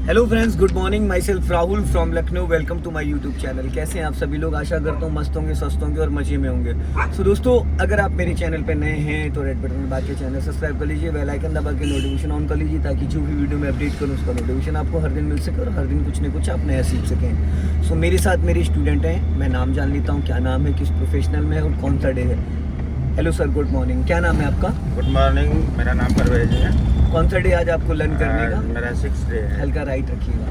Hello friends, good morning. Myself Rahul from Lucknow. Welcome to my YouTube channel. कैसे हैं आप सभी लोग? आशा करता हूँ मस्त होंगे, स्वस्थ होंगे और मजे में होंगे। सो दोस्तों, अगर आप मेरे चैनल पे नए हैं तो रेड बटन में बाकी चैनल सब्सक्राइब कर लीजिए, बेल आइकन दबा के नोटिफिकेशन ऑन कर लीजिए ताकि जो भी वीडियो मैं अपडेट करूँ उसका नोटिफिकेशन आपको हर दिन मिल सके और हर दिन कुछ न कुछ आप नया सीख सकें। सो मेरे साथ मेरे स्टूडेंट हैं, मैं नाम जान लेता हूँ, क्या नाम है, किस प्रोफेशनल में है और कौन सा डे है। Hello sir, good morning. क्या नाम है आपका? गुड मॉर्निंग, मेरा नाम परवेज है। कौन सा डे आज आपको लर्न करने का? मेरा 6th डे है। हल्का राइट रखिएगा,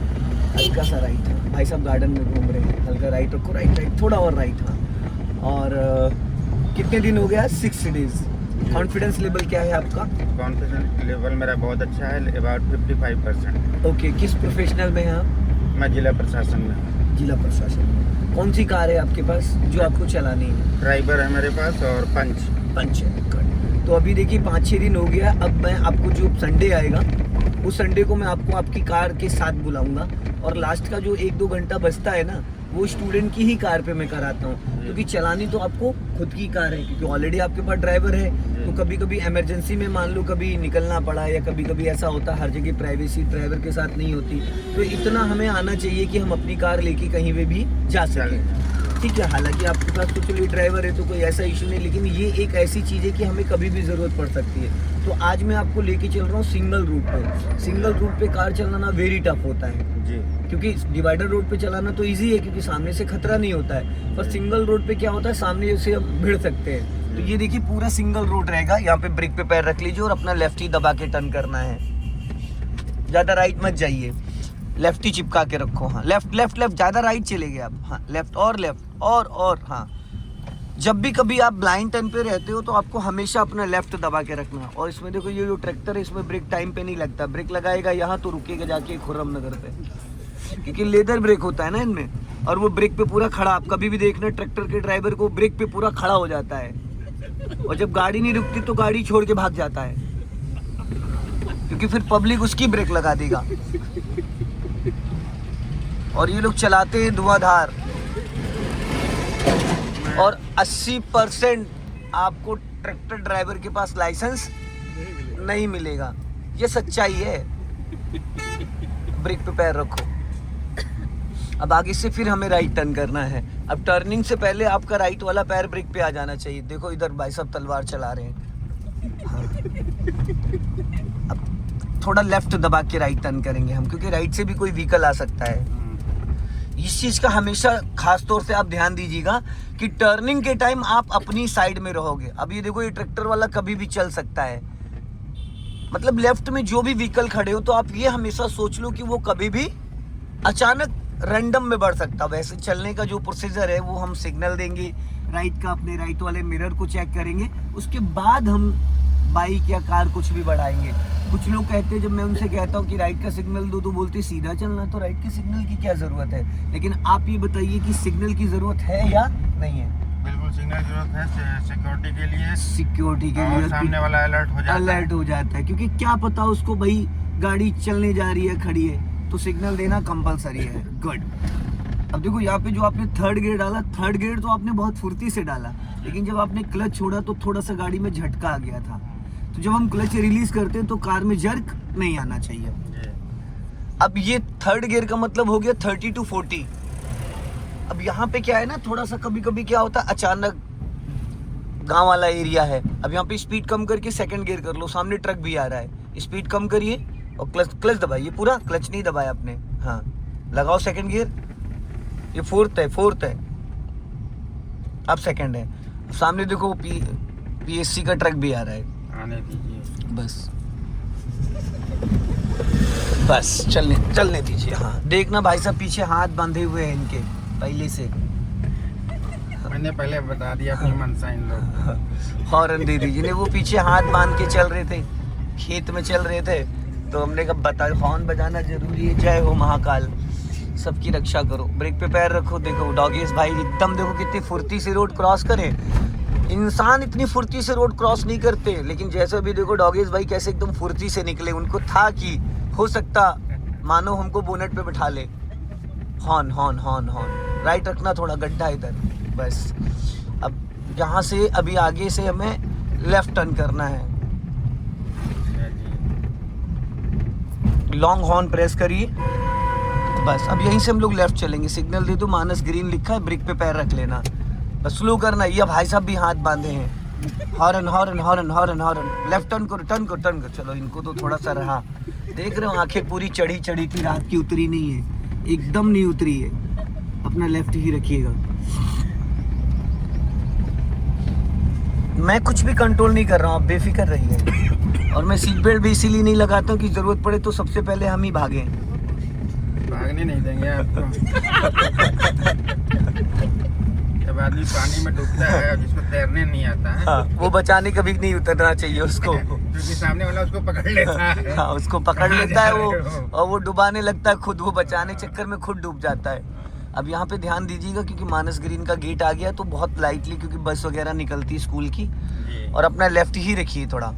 हल्का सा राइट है। भाई साहब गार्डन में घूम रहे हैं, हल्का राइट रखो, राइट राइट, थोड़ा और राइट। हाँ। और कितने दिन हो गया? 6 डेज। कॉन्फिडेंस लेवल क्या है आपका? कॉन्फिडेंस लेवल मेरा बहुत अच्छा है, अबाउट 55%। ओके, किस प्रोफेशनल में हैं आप? मैं जिला प्रशासन में हूँ। जिला प्रशासन में। कौन सी कार है आपके पास जो आपको चलानी है? ड्राइवर है मेरे पास और पंच है। तो अभी देखिए 5-6 दिन हो गया। अब मैं आपको जो संडे आएगा उस संडे को मैं आपको आपकी कार के साथ बुलाऊंगा और लास्ट का जो 1-2 घंटा बचता है ना, वो स्टूडेंट की ही कार पे मैं कराता हूँ, क्योंकि चलानी तो आपको खुद की कार है, क्योंकि ऑलरेडी आपके पास ड्राइवर है। तो कभी कभी इमरजेंसी में मान लो कभी निकलना पड़ा या कभी कभी ऐसा होता, हर जगह प्राइवेसी ड्राइवर के साथ नहीं होती, तो इतना हमें आना चाहिए कि हम अपनी कार लेके कहीं पे भी जा सकें। ठीक है, हालांकि आपके पास तो चलिए ड्राइवर है तो कोई ऐसा इशू नहीं, लेकिन ये एक ऐसी चीज़ है कि हमें कभी भी ज़रूरत पड़ सकती है। तो आज मैं आपको लेके चल रहा हूँ सिंगल रूट पे। सिंगल रूट पे कार चलाना वेरी टफ होता है जी, क्योंकि डिवाइडर रोड पे चलाना तो इजी है क्योंकि सामने से खतरा नहीं होता है, पर सिंगल रोड पे क्या होता है, सामने से हम भिड़ सकते हैं। तो ये देखिए पूरा सिंगल रोड रहेगा, यहाँ पे ब्रेक पे पैर रख लीजिए और अपना लेफ्ट ही दबा के टर्न करना है, ज़्यादा राइट मत जाइए, लेफ्ट ही चिपका के रखो। हाँ, लेफ्ट लेफ्ट लेफ्ट, ज़्यादा राइट चले गए आप। हाँ, लेफ्ट और हाँ। जब भी कभी आप ब्लाइंड टर्न पे रहते हो तो आपको हमेशा अपना लेफ्ट दबा के रखना है। और इसमें देखो ये जो ट्रैक्टर है इसमें ब्रेक टाइम पे नहीं लगता, ब्रेक लगाएगा यहाँ तो रुकेगा जाके खुर्रम नगर पे, क्योंकि लेदर ब्रेक होता है ना इनमें, और वो ब्रेक पे पूरा खड़ा। आप कभी भी देखना ट्रैक्टर के ड्राइवर को ब्रेक पे पूरा खड़ा हो जाता है, और जब गाड़ी नहीं रुकती तो गाड़ी छोड़ के भाग जाता है, क्योंकि फिर पब्लिक उसकी ब्रेक लगा देगा। और ये लोग चलाते हैं धुआंधार, और 80% आपको ट्रैक्टर ड्राइवर के पास लाइसेंस नहीं मिलेगा, ये सच्चाई है। ब्रेक पे पैर रखो। अब आगे से फिर हमें राइट टर्न करना है। अब टर्निंग से पहले आपका राइट वाला पैर ब्रेक पे आ जाना चाहिए। देखो इधर भाई साहब तलवार चला रहे हैं। हाँ। अब थोड़ा लेफ्ट दबा के राइट टर्न करेंगे हम, क्योंकि राइट से भी कोई व्हीकल आ सकता है। इस चीज़ का हमेशा खास तौर से आप ध्यान दीजिएगा कि टर्निंग के टाइम आप अपनी साइड में रहोगे। अब ये देखो, ये ट्रैक्टर वाला कभी भी चल सकता है, मतलब लेफ्ट में जो भी व्हीकल खड़े हो तो आप ये हमेशा सोच लो कि वो कभी भी अचानक रैंडम में बढ़ सकता है। वैसे चलने का जो प्रोसीजर है वो हम सिग्नल देंगे, राइट का अपने राइट वाले मिरर को चेक करेंगे, उसके बाद हम बाइक या कार कुछ भी बढ़ाएंगे। कुछ लोग कहते हैं, जब मैं उनसे कहता हूँ कि राइट का सिग्नल दो तो बोलते सीधा चलना, तो राइट के सिग्नल की क्या ज़रूरत है। लेकिन आप ये बताइए कि सिग्नल की ज़रूरत है या नहीं है? बिल्कुल सिग्नल जरूरत है सिक्योरिटी के लिए। सिक्योरिटी के और लिए सामने वाला अलर्ट हो जाता है, क्योंकि क्या पता उसको भाई गाड़ी चलने जा रही है, खड़ी है, तो सिग्नल देना कंपलसरी है। गुड। अब देखो यहाँ पे जो आपने थर्ड गियर डाला, थर्ड गियर तो आपने बहुत फुर्ती से डाला, लेकिन जब आपने क्लच छोड़ा तो थोड़ा सा गाड़ी में झटका आ गया था। तो जब हम क्लच रिलीज करते हैं तो कार में जर्क नहीं आना चाहिए। अब ये थर्ड गियर का मतलब हो गया 30 to 40। अब यहाँ पे क्या है ना, थोड़ा सा कभी कभी क्या होता है, अचानक गांव वाला एरिया है। अब यहाँ पे स्पीड कम करके सेकंड गियर कर लो, सामने ट्रक भी आ रहा है, स्पीड कम करिए और क्लच दबाइए, पूरा क्लच नहीं दबाया आपने। हाँ, लगाओ सेकंड गियर, ये फोर्थ है, अब सेकंड है। सामने देखो पीएससी का ट्रक भी आ रहा है, आने दीजिए। बस चलने दीजिए। हाँ, देखना भाई साहब पीछे हाथ बांधे हुए हैं इनके पहले से, मैंने पहले बता दिया अपनी मनसा इन लोग। हॉर्न दे दीजिए। वो पीछे हाथ बांध के चल रहे थे, खेत में चल रहे थे, तो हमने कहा बता, हॉर्न बजाना जरूरी है। जय हो महाकाल, सबकी रक्षा करो। ब्रेक पे पैर रखो। देखो डॉगीज भाई एकदम, देखो कितनी फुर्ती से रोड क्रॉस करें। इंसान इतनी फुर्ती से रोड क्रॉस नहीं करते, लेकिन जैसे भी देखो डॉगीज भाई कैसे एकदम फुर्ती से निकले। उनको था कि हो सकता मानो हमको बोनेट पे बिठा ले। Horn horn horn horn, right रखना, थोड़ा गड्ढा इधर, बस। अब यहाँ से अभी आगे से हमें लेफ्ट टर्न करना है। लॉन्ग हॉर्न प्रेस करिए। बस अब यहीं से हम लोग लेफ्ट चलेंगे। सिग्नल दे दो, मानस ग्रीन लिखा है, ब्रेक पे पैर रख लेना, बस स्लो करना। ये भाई साहब भी हाथ बांधे हैं। Horn horn horn horn horn. Left turn करो, टर्न करो, टर्न करो। चलो इनको तो थोड़ा सा रहा, देख रहे हो आंखें पूरी चढ़ी चढ़ी थी, रात की उतरी नहीं है, एकदम नहीं उतरी है। अपना लेफ्ट ही रखिएगा। मैं कुछ भी कंट्रोल नहीं कर रहा हूँ, आप बेफिक्र रहिए। और मैं सीट बेल्ट भी इसीलिए नहीं लगाता हूँ कि जरूरत पड़े तो सबसे पहले हम ही भागें। भागने नहीं देंगे आपको। जब आदमी पानी में डूबता है और जिसको तैरने नहीं आता है, हाँ, वो बचाने कभी नहीं उतरना चाहिए उसको, क्योंकि सामने वाला उसको पकड़ लेता है। हाँ, उसको पकड़ लेता है वो, और वो डुबाने लगता है खुद, वो बचाने चक्कर में खुद डूब जाता है। अब यहाँ पे ध्यान दीजिएगा क्योंकि मानस ग्रीन का गेट आ गया, तो बहुत लाइटली, क्योंकि बस वगैरह निकलती है स्कूल की। और अपना लेफ्ट ही रखिए, थोड़ा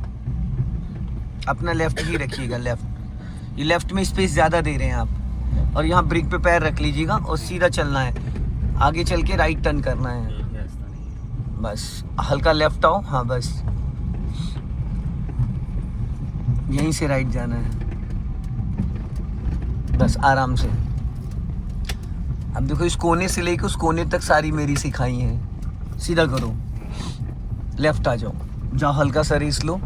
अपना लेफ्ट ही रखिएगा। लेफ्ट, ये लेफ्ट में स्पेस ज़्यादा दे रहे हैं आप। और यहाँ ब्रेक पे पैर रख लीजिएगा और सीधा चलना है। आगे चल के राइट टर्न करना है, बस हल्का लेफ्ट आओ। हाँ बस यहीं से राइट जाना है, बस आराम से। अब देखो इस कोने से लेकर उस कोने तक सारी मेरी सिखाई हैं। सीधा करो, लेफ्ट आ जाओ, जाओ हल्का सा रेस लो।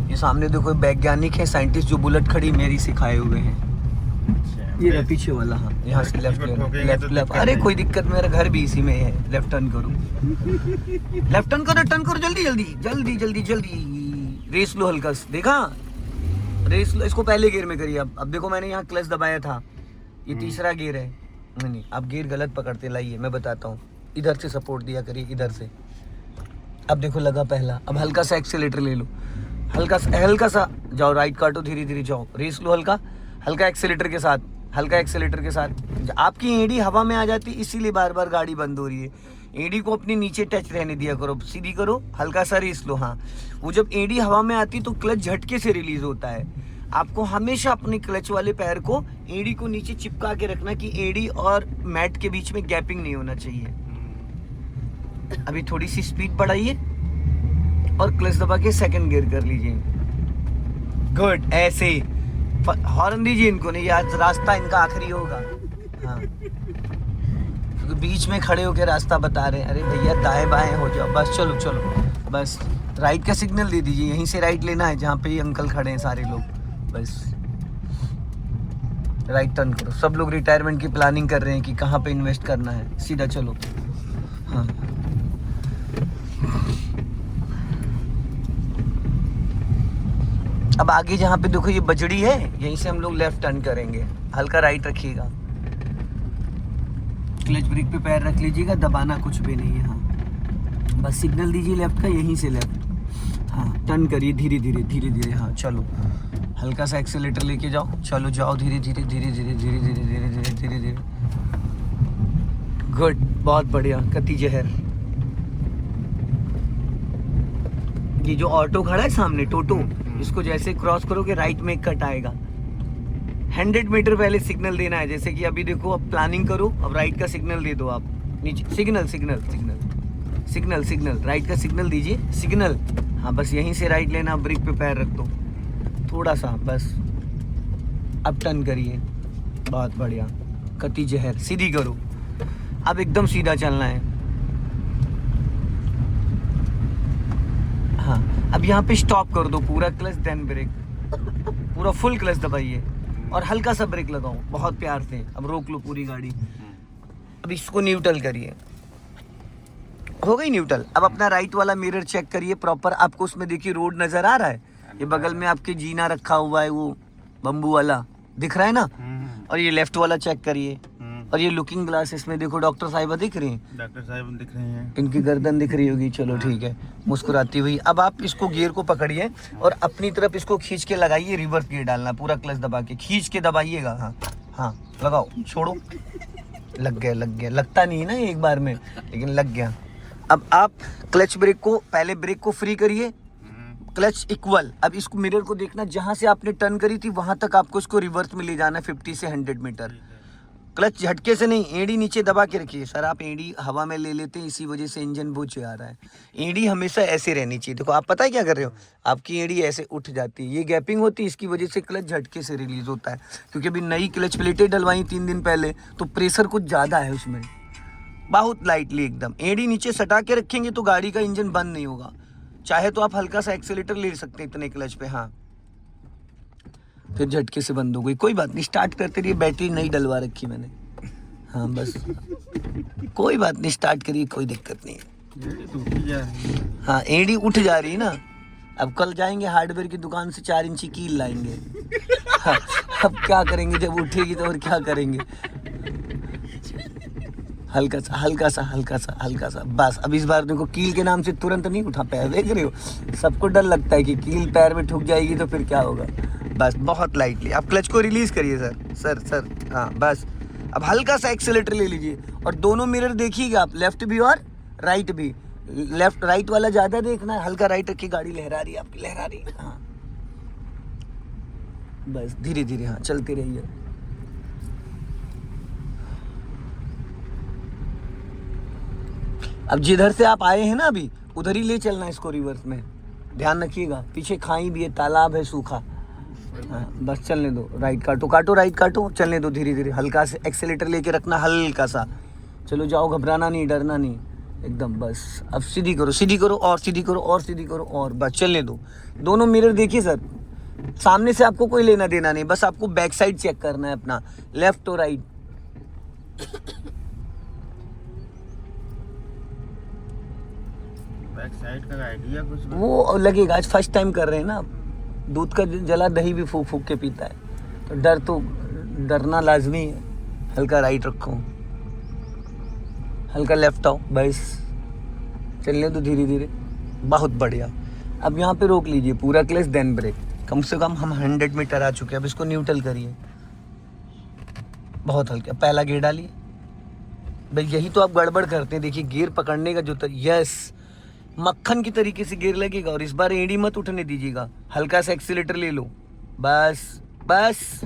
ये सामने देखो वैज्ञानिक है, साइंटिस्ट, जो बुलेट खड़ी मेरी सिखाए हुए हैं। ये रहा पीछे वाला। हाँ, यहाँ से लेफ्ट लेना, लेफ्ट लेफ्ट। अरे कोई दिक्कत, मेरा घर भी इसी में है। लेफ्ट टर्न करो, लेफ्ट टर्न करो, टर्न करो, जल्दी जल्दी जल्दी जल्दी जल्दी। रेस लो हल्का सा, देखा रेस लो। इसको पहले गियर में करिए। अब देखो मैंने यहाँ क्लच दबाया था, ये तीसरा गियर है। नहीं, आप गियर गलत पकड़ते, लाइए मैं बताता हूँ। इधर से सपोर्ट दिया करिए, इधर से। अब देखो लगा पहला, अब हल्का सा एक्सेलेरेटर ले लो, हल्का सा जाओ, राइट काटो, धीरे धीरे जाओ, रेस लो हल्का हल्का एक्सेलेरेटर के साथ, हल्का एक्सेलेरेटर के साथ। आपकी एड़ी हवा में आ जाती, इसीलिए बार बार गाड़ी बंद हो रही है। एड़ी को अपनी नीचे टच रहने दिया करो, सीधी करो, हल्का सा रेस लो। हाँ, वो जब एड़ी हवा में आती तो क्लच झटके से रिलीज होता है। आपको हमेशा अपने क्लच वाले पैर को एड़ी को नीचे चिपका के रखना कि एड़ी और मैट के बीच में गैपिंग नहीं होना चाहिए। अभी थोड़ी सी स्पीड बढ़ाइए और क्लच दबा के सेकंड गियर कर लीजिए। गुड, ऐसे हॉर्न दीजिए इनको, नहीं आज रास्ता इनका आखिरी होगा। हाँ, क्योंकि बीच में खड़े होकर रास्ता बता रहे हैं। अरे भैया दाएं बाएं हो जाओ, बस चलो चलो, बस राइट का सिग्नल दे दीजिए। यहीं से राइट लेना है जहाँ पे ये अंकल खड़े हैं सारे लोग, बस राइट टर्न करो। सब लोग रिटायरमेंट की प्लानिंग कर रहे हैं कि कहाँ पे इन्वेस्ट करना है, सीधा चलो। हाँ, अब आगे जहाँ पे देखो ये बजड़ी है, यहीं से हम लोग लेफ्ट टर्न करेंगे। हल्का राइट रखिएगा, क्लच ब्रेक पे पैर रख लीजिएगा, दबाना कुछ भी नहीं है। हाँ, बस सिग्नल दीजिए लेफ्ट का, यहीं से लेफ्ट। हाँ, टर्न करिए धीरे धीरे धीरे धीरे। हाँ चलो, हल्का सा एक्सेलेरेटर लेके जाओ, चलो जाओ धीरे धीरे धीरे धीरे धीरे धीरे धीरे धीरे धीरे धीरे। गुड, बहुत बढ़िया। कती जहर। ये जो ऑटो खड़ा है सामने, टोटो, इसको जैसे क्रॉस करोगे राइट में एक कट आएगा। 100 मीटर पहले सिग्नल देना है। जैसे कि अभी देखो, अब प्लानिंग करो, अब राइट का सिग्नल दे दो आप नीचे। Signal signal signal signal signal, right का सिग्नल दीजिए, सिग्नल। हाँ, बस यहीं से राइट लेना, ब्रेक पे पैर रख दो थोड़ा सा, बस। अब टर्न करिए, बहुत बढ़िया। कती जहर, सीधी करो। अब एकदम सीधा चलना है। हाँ, अब यहाँ पे स्टॉप कर दो, पूरा क्लच देन ब्रेक, पूरा फुल क्लच दबाइए और हल्का सा ब्रेक लगाओ, बहुत प्यार से। अब रोक लो पूरी गाड़ी। अब इसको न्यूट्रल करिए, हो गई न्यूट्रल। अब अपना राइट वाला मिरर चेक करिए प्रॉपर। आपको उसमें देखिए रोड नजर आ रहा है, ये बगल में आपके जीना रखा हुआ है, वो बम्बू वाला दिख रहा है ना। और ये लेफ्ट वाला चेक करिए। और ये लुकिंग ग्लास, इसमें देखो डॉक्टर साहिबा दिख रही हैं, डॉक्टर साहब दिख रहे हैं, इनकी गर्दन दिख रही होगी। चलो ठीक है, मुस्कुराती हुई। अब आप इसको गियर को पकड़िए और अपनी तरफ इसको खींच के लगाइए। रिवर्स गियर डालना, पूरा क्लच दबा के खींच के दबाइएगा। हाँ हाँ, लगाओ, छोड़ो, लग गया लग गया। लगता नहीं है ना एक बार में, लेकिन लग गया। अब आप क्लच ब्रेक को, पहले ब्रेक को फ्री करिए, क्लच इक्वल। अब इसको मिरर को देखना, जहाँ से आपने टर्न करी थी वहाँ तक आपको इसको रिवर्स में ले जाना है 50 से 100 मीटर। क्लच झटके से नहीं, एड़ी नीचे दबा के रखिए सर। आप एड़ी हवा में ले लेते हैं, इसी वजह से इंजन बुझ आ रहा है। एड़ी हमेशा ऐसे रहनी चाहिए। देखो आप पता है क्या कर रहे हो, आपकी एड़ी ऐसे उठ जाती है, ये गैपिंग होती है, इसकी वजह से क्लच झटके से रिलीज होता है। क्योंकि अभी नई क्लच प्लेटें डलवाई 3 दिन पहले, तो प्रेशर कुछ ज़्यादा है उसमें। बहुत लाइटली एकदम एड़ी नीचे सटा के रखेंगे तो गाड़ी का इंजन बंद नहीं होगा। चाहे तो आप हल्का सा एक्सेलेटर ले सकते हैं इतने क्लच पे, हाँ फिर झटके से बंद हो गई। कोई बात नहीं, स्टार्ट करते रहिए, बैटरी नहीं डलवा रखी मैंने। हाँ बस कोई बात नहीं, स्टार्ट करिए, कोई दिक्कत नहीं है। हाँ एड़ी उठ जा रही है ना। अब कल जाएंगे हार्डवेयर की दुकान से 4 इंची कील लाएंगे। हाँ, अब क्या करेंगे जब उठेगी तो, और क्या करेंगे। हल्का सा हल्का सा हल्का सा हल्का सा बस। अब इस बार देखो कील के नाम से तुरंत नहीं उठा पैर, देख रहे हो सबको डर लगता है कि कील पैर में ठुक जाएगी तो फिर क्या होगा। बस बहुत लाइटली आप क्लच को रिलीज करिए सर। हाँ बस अब हल्का सा एक्सेलेटर ले लीजिए और दोनों मिरर देखिएगा आप, लेफ्ट भी और राइट भी। लेफ्ट राइट वाला ज़्यादा देखना है, हल्का राइट रखिए, गाड़ी लहरा रही है आपकी, लहरा रही है। हाँ बस धीरे धीरे हाँ चलते रहिए। अब जिधर से आप आए हैं ना अभी, उधर ही ले चलना है इसको रिवर्स में, ध्यान रखिएगा। पीछे खाई भी है, तालाब है सूखा। हाँ बस चलने दो, राइट काटो राइट काटो, चलने दो धीरे धीरे। हल्का से एक्सेलेटर लेके रखना, हल्का सा चलो जाओ, घबराना नहीं, डरना नहीं एकदम। बस अब सीधी करो और सीधी करो और बस चलने दो। दोनों मिरर देखिए सर, सामने से आपको कोई लेना देना नहीं, बस आपको बैक साइड चेक करना है अपना, लेफ्ट और राइट। बैक साइड का आइडिया कुछ वो लगेगा, आज फर्स्ट टाइम कर रहे हैं ना। दूध का जला दही भी फूक फूक के पीता है, तो डरना लाजमी है। हल्का राइट रखो, हल्का लेफ्ट आओ, बस चलने दो धीरे धीरे, बहुत बढ़िया। अब यहाँ पे रोक लीजिए, पूरा क्लच देन ब्रेक। कम से कम हम 100 मीटर आ चुके हैं। अब इसको न्यूट्रल करिए, बहुत हल्का। पहला गियर डालिए, भाई यही तो आप गड़बड़ करते हैं। देखिए गियर पकड़ने का जो यस मक्खन की तरीके से गियर लगेगा। और इस बार एड़ी मत उठने दीजिएगा, हल्का सा एक्सीलेटर ले लो, बस।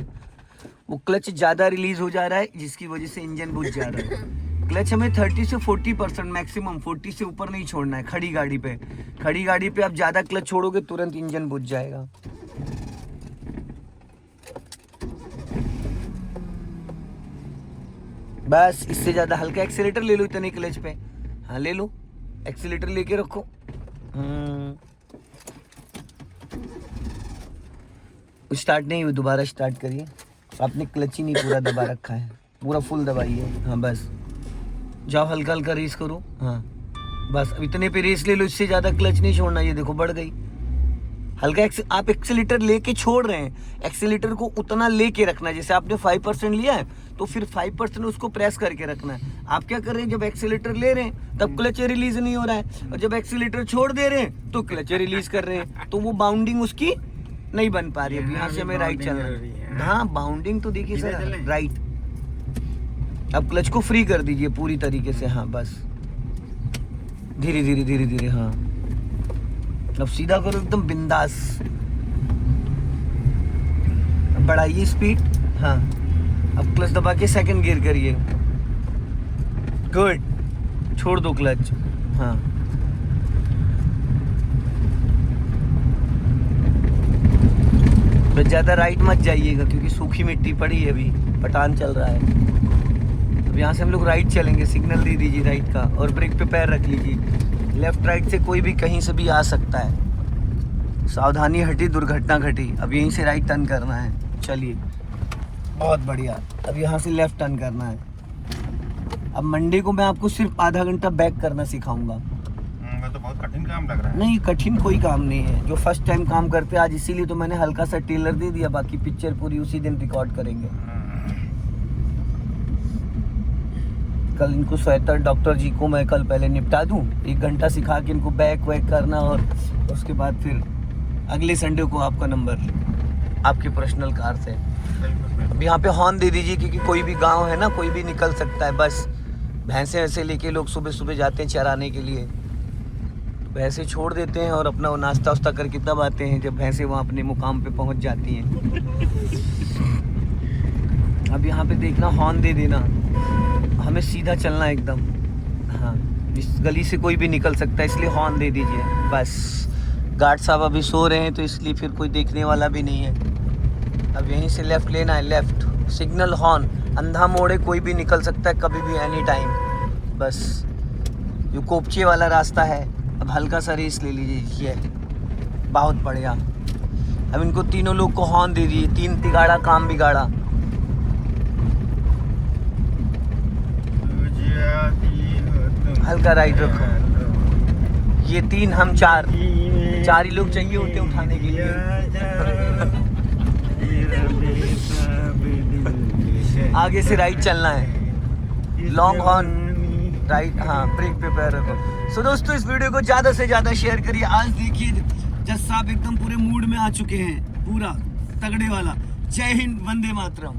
वो क्लच ज़्यादा रिलीज हो जा रहा है, जिसकी वजह से इंजन बुझ जा रहा है। क्लच हमें 30 से 40% मैक्सिमम, 40 से ऊपर नहीं छोड़ना है। खड़ी गाड़ी पे आप ज़्यादा क्लच छोड़ोगे तुरंत इंजन बुझ जाएगा। बस इससे ज़्यादा हल्का एक्सीलेटर ले लो इतने क्लच पे। हाँ ले लो, एक्सीलेटर लेके रखो। स्टार्ट नहीं हुई, दोबारा स्टार्ट करिए। आपने क्लच ही नहीं पूरा दबा रखा है, पूरा फुल दबाइए। हाँ बस जाओ, हल्का हल्का रेस करो। हाँ बस अब इतने पे रेस ले लो, इससे ज़्यादा क्लच नहीं छोड़ना। ये देखो बढ़ गई। हल्का आप एक्सीलेटर लेके छोड़ रहे हैं, एक्सीलेटर को उतना लेके रखना है। जैसे आपने 5% लिया है तो फिर 5% उसको प्रेस करके रखना है। आप क्या कर रहे हैं, जब एक्सीलेटर ले रहे हैं तब क्लच रिलीज नहीं हो रहा है, और जब एक्सीलेटर छोड़ दे रहे हैं तो क्लच रिलीज कर रहे हैं, तो वो बाउंडिंग उसकी नहीं बन पा रही है। यहाँ से हमें राइट चलना है। हाँ बाउंडिंग तो देखिए सर, राइट। अब क्लच को फ्री कर दीजिए पूरी तरीके से। हाँ बस धीरे धीरे हाँ अब सीधा करो एकदम बिंदास, बढ़ाइए स्पीड। हाँ अब क्लच दबा के सेकंड गियर करिए, गुड। छोड़ दो क्लच। हाँ तो ज़्यादा राइट मत जाइएगा, क्योंकि सूखी मिट्टी पड़ी है, अभी पठान चल रहा है। अब यहाँ से हम लोग राइट चलेंगे, सिग्नल दे दीजिए राइट का, और ब्रेक पे पैर रख लीजिए। लेफ्ट राइट से कोई भी कहीं से भी आ सकता है, सावधानी हटी दुर्घटना घटी। अब यहीं से राइट टर्न करना है, चलिए बहुत बढ़िया। अब यहाँ से लेफ्ट टर्न करना है। अब मंडे को मैं आपको सिर्फ आधा घंटा बैक करना सिखाऊंगा। मैं तो बहुत कठिन काम लग रहा है। नहीं कठिन कोई काम नहीं है, जो फर्स्ट टाइम काम करते हैं आज, इसीलिए तो मैंने हल्का सा टेलर दे दिया। बाकी पिक्चर पूरी उसी दिन रिकॉर्ड करेंगे। कल इनको स्वेटर डॉक्टर जी को मैं कल पहले निपटा दूं, 1 घंटा सिखा के इनको बैक वैक करना, और उसके बाद फिर अगले संडे को आपका नंबर आपकी पर्सनल कार से। अब यहाँ पे हॉर्न दे दीजिए, क्योंकि कोई भी गांव है ना, कोई भी निकल सकता है। बस भैंसे वैसे लेके लोग सुबह सुबह जाते हैं चराने के लिए, भैंसे छोड़ देते हैं और अपना वो नाश्ता वास्ता करके तब आते हैं, जब भैंसे वहाँ अपने मुकाम पे पहुँच जाती हैं। अब यहाँ पे देखना, हॉर्न दे देना, हमें सीधा चलना है एकदम। हाँ, इस गली से कोई भी निकल सकता है, इसलिए हॉर्न दे दीजिए बस। गार्ड साहब अभी सो रहे हैं तो इसलिए फिर कोई देखने वाला भी नहीं है। अब यहीं से लेफ़्ट लेना है, लेफ़्ट, सिग्नल, हॉर्न, अंधा मोड़ है, कोई भी निकल सकता है कभी भी, एनी टाइम। बस ये कोपचे वाला रास्ता है। अब हल्का सा रेस ले लीजिए, बहुत बढ़िया। अब इनको तीनों लोग को हॉर्न दे दिए, 3 तिगाड़ा काम बिगाड़ा। हल्का राइट रखो, ये 3 हम 4 ही लोग चाहिए होते उठाने के लिए। आगे से राइट चलना है, लॉन्ग हॉर्न, राइट, हाँ, ब्रेक पे पैर रखो। सो दोस्तों, इस वीडियो को ज़्यादा से ज़्यादा शेयर करिए। आज देखिए जज साहब एकदम पूरे मूड में आ चुके हैं, पूरा तगड़े वाला। जय हिंद, वंदे मातरम।